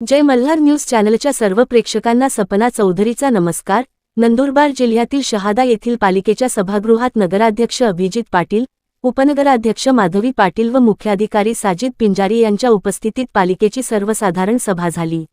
जय Malhar news चॅनलच्या सर्व प्रेक्षकांना सपना चौधरीचा नमस्कार। नंदुरबार जिल्ह्यातील शहादा येथील पालिकेच्या सभागृहात नगराध्यक्ष अभिजित पाटील, उपनगराध्यक्ष माधवी पाटील व मुख्याधिकारी साजिद पिंजारी यांच्या उपस्थितीत पालिकेची सर्वसाधारण सभा झाली।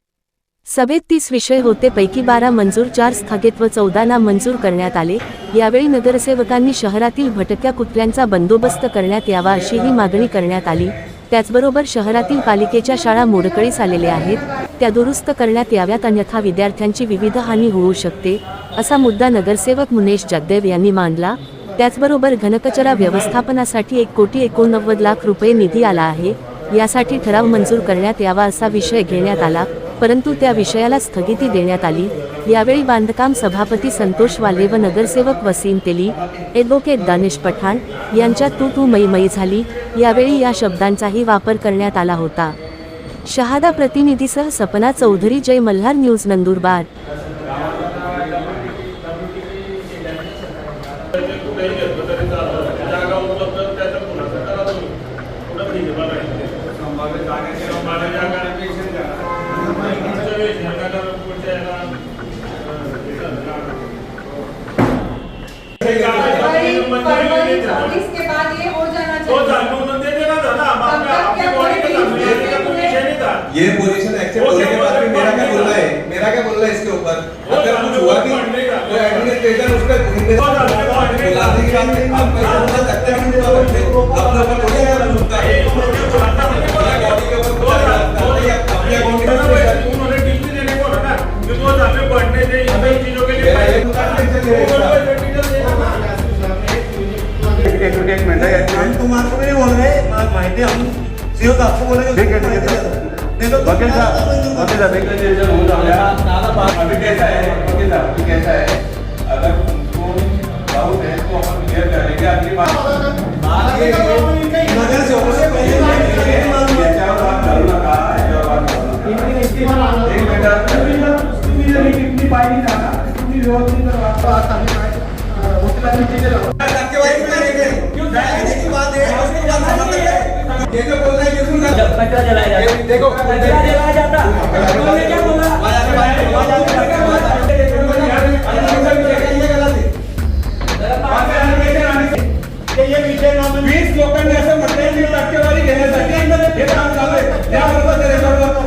सभेत 30 विषय होते, पैकी 12 मंजूर, 4 स्थगित व 14 नामंजूर करण्यात आले। यावेळी नगरसेवकांनी शहरातील भटक्या कुत्र्यांचा बंदोबस्त करण्यात यावा अशीही मागणी करण्यात आली। त्याचबरोबर शहरातील पालिकेच्या शाळा मोडकळीस आलेल्या आहेत, त्या दुरुस्त करण्यात याव्यात, अन्यथा विद्यार्थ्यांची विविध हानी होऊ शकते असा मुद्दा नगरसेवक मुनेश जगदेव यांनी मांडला। त्याचबरोबर घनकचरा व्यवस्थापनासाठी 1,89,00,000 रुपये निधी आला आहे, यासाठी ठराव मंजूर करण्यात यावा असा विषय घेण्यात आला, परंतु त्या विषयाला स्थगिती देण्यात आली। यावेळी बांधकाम सभापती संतोष वाले व नगरसेवक वसीम तेली, ॲडव्होकेट दानिश पठाण यांच्यात तू मई झाली। यावेळी या शब्दांचाही वापर करण्यात आला होता। शहादा प्रतिनिधीसह सपना चौधरी, जय मल्हार न्यूज, नंदुरबार। इसके बाद ये हो जाना ये पोजीशन एक्सेप्ट होने के बाद भी मेरा क्या बोलना है इसके ऊपर? अगर कुछ हुआ कि तो एडमिनिस्ट्रेशन उस पर अपने ऊपर एक मिनट है, हम तुम्हारे को नहीं बोल रहे, माहिती हम सीओ साहब को बोलेंगे। ठीक है नहीं तो वकील साहब अभी कैसा है अगर तुमको डाउट है तो हम क्लियर करेंगे। अगली बार नगर से होने से पहले कितनी पाई नहीं जाना कितनी व्यवस्थित ये जो बोल रहे हैं कचरा जलाया जाता, देखो कचरा जलाया जाता, तुमने क्या बोला? ये विषय नाम 20 लोकांनी असं म्हटलंय की टक्केवारी घेण्यासाठी हे काम चालू आहे, याबरोबर ते रेकॉर्ड करतो।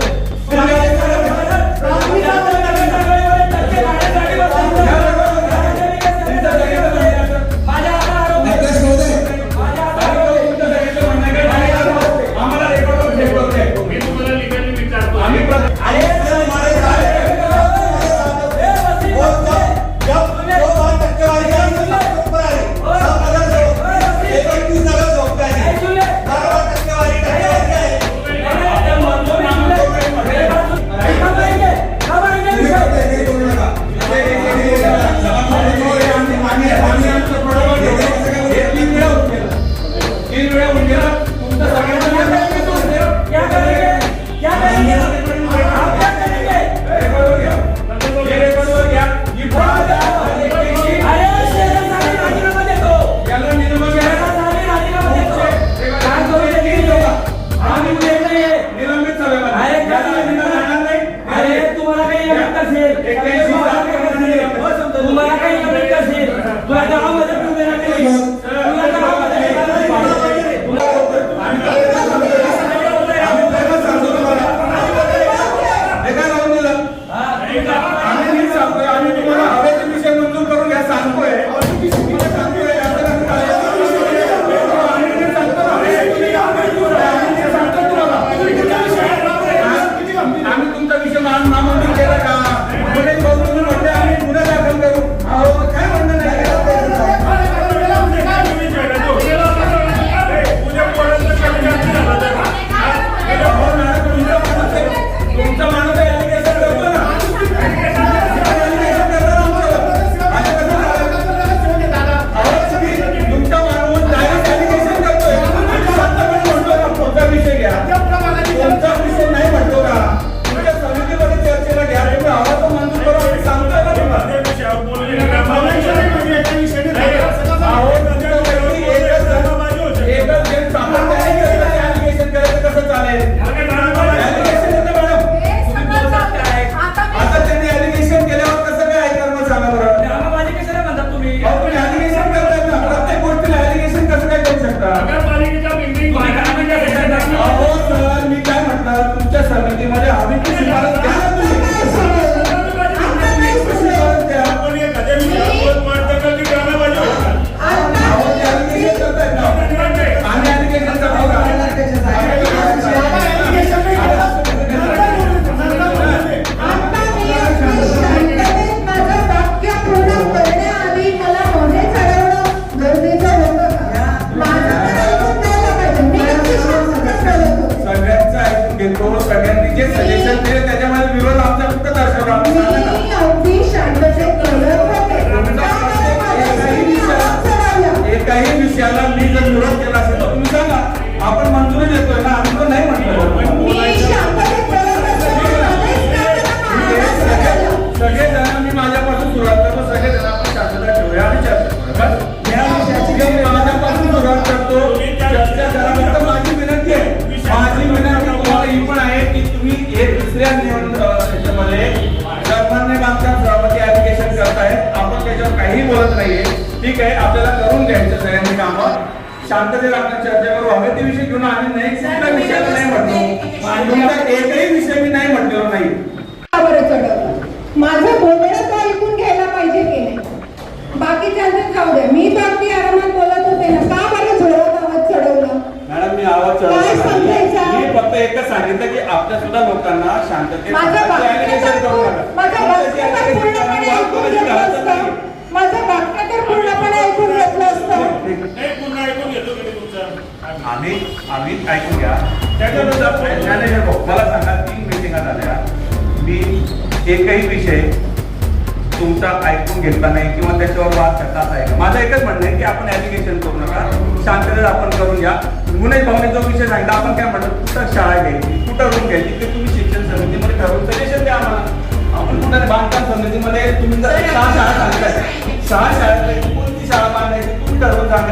ठीक आहे, आपल्याला करून घ्यायचं सगळ्यांनी कामं, शांततेत आपण चर्चा करू. हवे ते विषय घेऊन आम्ही नाही कुठल्या विषयाला नाही म्हटलो, तुमचा एकही विषय मी नाही म्हटलेलो नाही. का बरं चढवलं? माझं बोलणं तर ऐकून घ्यायला पाहिजे की नाही? बाकीच्यांचं खाऊ द्या, मी तर अगदी आरामात बोलत होते ना, का बरं जोरात आवाज चढवलं? मॅडम मी आवाज काय चढवला नाही. समजायचं? मी फक्त एकच सांगितलं की आपल्या सुद्धा लोकांना शांततेत माझं allegation करू नका. वाक्य तर पूर्णपणे ऐकून घेतलं असतं. माझं वाक्य तर पूर्णपणे ऐकून घेतलं असतं. आम्ही ऐकून घ्या. मॅनेजर भाऊ, मला सांगा 3 मीटिंगा झाल्या, मी एकही विषय तुमचा ऐकून घेतला नाही किंवा त्याच्यावर वाद करतात आहे. माझं एकच म्हणणं आहे की आपण ऍप्लिकेशन करू नका, शांततेत आपण करून घ्या. गुन्हे भावने जो विषय सांगितला, आपण काय म्हणतो कुठं शाळा घ्यायची, कुठं रूम घ्यायची, ते तुम्ही शिक्षण समितीमध्ये ठरवून सजेशन द्या आम्हाला. आपण कुठं बांधकाम समितीमध्ये तुम्ही जर 6 शाळा सांगताय, 6 शाळेपैकी कोणती शाळा बांधायची तुम्ही ठरवून सांगा.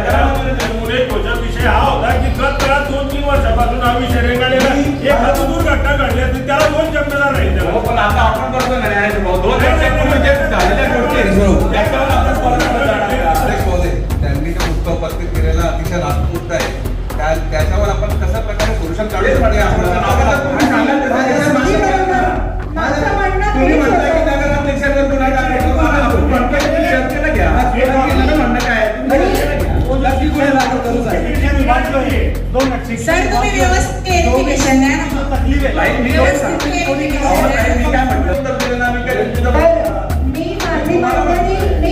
विषय हा होता की गत काळात 2-3 वर्षापासून हा विषय रेंगाळलेला एक दुर्घटना घडली आणि त्याला 2 जन्मदार राहिले. हो, पण आता आपण करतो ना न्यायाचे भाऊ, 2 वर्षापूर्वी जे झालेल्या गोष्टी आहेत, त्याच्यावर आपण परत जाणार का? सुरेश महोदय, त्यांनी जे पुस्तक उपस्थित केलेलं अतिशय रास्त मुद्दा आहे. त्याच्यावर आपण कशा प्रकारे सोल्युशन काढू माझं म्हणणं तुम्ही तेच म्हणताय की होतं. नगराध्यक्षांवर गुन्हा टाकायचा, आपण म्हणतोय की चर्चेला घ्या. म्हणणं काय आहे? तुम्ही चर्चेला घ्या. नक्की गुन्हे दाखल करू साहेब. सर तुम्ही व्यवस्थित क्लेरिफिकेशन द्या ना. ताई, मी काय सांगतो? अहो, ताई, मी काय म्हटलं उत्तर दिलं ना, मी काय तुझं बरं, मी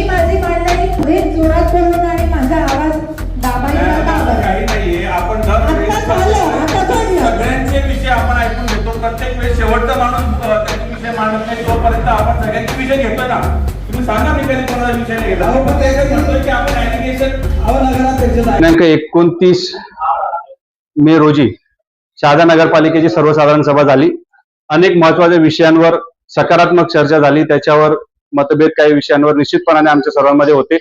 माझी मांडणी पुढे जोरात बोलून आणि माझा आवाज दाबायला का बरं? काही नाहीये. आपण दरवेळेस आता झालं, आता घडलं. सगळ्यांचे विषय आपण ऐकून घेतो. प्रत्येक वेळेस शेवटचा माणूस त्याचे विषय मांडत नाही, तोपर्यंत आपण सगळ्यांचे विषय घेतो ना. तुम्ही सांगा, मी कधी कोणाचा विषय नाही घेतला. अहो, पण त्याच्यात म्हणतोय की आपण ऍप्लिकेशन दिनांक 29 मे रोजी शहादा नगरपालिकेची सर्वसाधारण सभा झाली. अनेक महत्वाच्या विषयांवर सकारात्मक चर्चा झाली. त्याच्यावर मतभेद काही विषयांवर निश्चितपणाने आमच्या सर्वांमध्ये होते.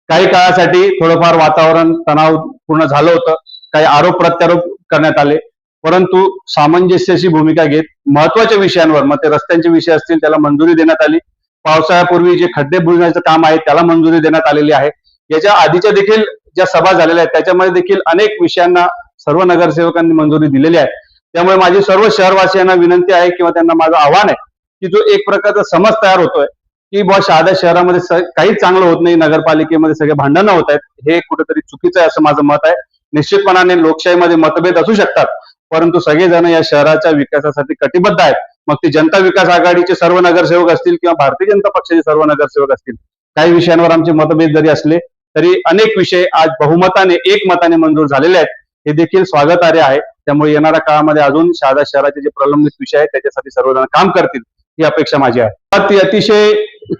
काही काळासाठी थोडंफार वातावरण तणावपूर्ण झालं होतं. काही आरोप प्रत्यारोप करण्यात आले, परंतु सामंजस्याची भूमिका घेत महत्वाच्या विषयांवर, मग ते रस्त्यांचे विषय असतील त्याला मंजुरी देण्यात आली. पावसाळ्यापूर्वी जे खड्डे बुजण्याचं काम आहे त्याला मंजुरी देण्यात आलेली आहे. याच्या आधीच्या देखील ज्या सभा झालेल्या आहेत त्याच्यामध्ये देखील अनेक विषयांना सर्व नगरसेवकांनी मंजुरी दिलेली आहे. त्यामुळे माझी सर्व शहरवासियांना विनंती आहे किंवा त्यांना माझं आव्हान आहे की जो एक प्रकारचा समज तयार होतोय की बुवा शहादा शहरामध्ये काहीच चांगलं होत नाही, नगरपालिकेमध्ये सगळे भांडणं होत आहेत, हे कुठेतरी चुकीचं आहे असं माझं मत आहे. निश्चितपणाने लोकशाहीमध्ये मतभेद असू शकतात, परंतु सगळेजण या शहराच्या विकासासाठी कटिबद्ध आहेत. मग ते जनता विकास आघाडीचे सर्व नगरसेवक असतील किंवा भारतीय जनता पक्षाचे सर्व नगरसेवक असतील. काही विषयांवर आमचे मतभेद जरी असले तरी अनेक विषय आज बहुमताने एकमताने मंजूर झालेले आहेत. हे देखील स्वागतार्ह आहे. त्यामुळे येणाऱ्या काळामध्ये अजून शहादा शहराचे जे प्रलंबित विषय आहेत त्याच्यासाठी सर्वजण काम करतील ही अपेक्षा माझी आहे. ती अतिशय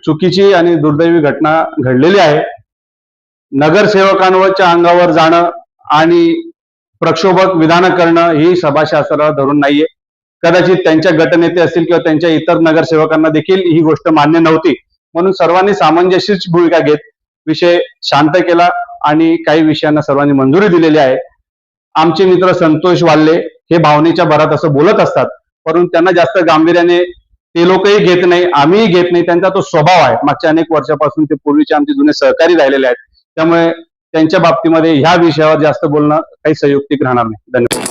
चुकीची आणि दुर्दैवी घटना घडलेली आहे. नगरसेवकांवरच्या अंगावर जाणं आणि प्रक्षोभक विधानं करणं ही सभाशास्त्राला धरून नाहीये. कदाचित त्यांच्या गटनेते असतील किंवा त्यांच्या इतर नगरसेवकांना देखील ही गोष्ट मान्य नव्हती, म्हणून सर्वांनी सामंजस्याची भूमिका घेत विषय शांत केला आणि काही विषयांना सर्वांनी मंजुरी दिलेली आहे. आमचे मित्र संतोष वाल्ले हे भावनेच्या भरात असं बोलत असतात, परंतु त्यांना जास्त गांभीर्याने ते लोकही घेत नाही, आम्हीही घेत नाही. त्यांचा तो स्वभाव आहे. मागच्या अनेक वर्षापासून ते पूर्वीचे आमचे जुने सहकारी राहिलेले आहेत. त्यामुळे त्यांच्या बाबतीमध्ये ह्या विषयावर जास्त बोलणं काही संयुक्तिक राहणार नाही. धन्यवाद.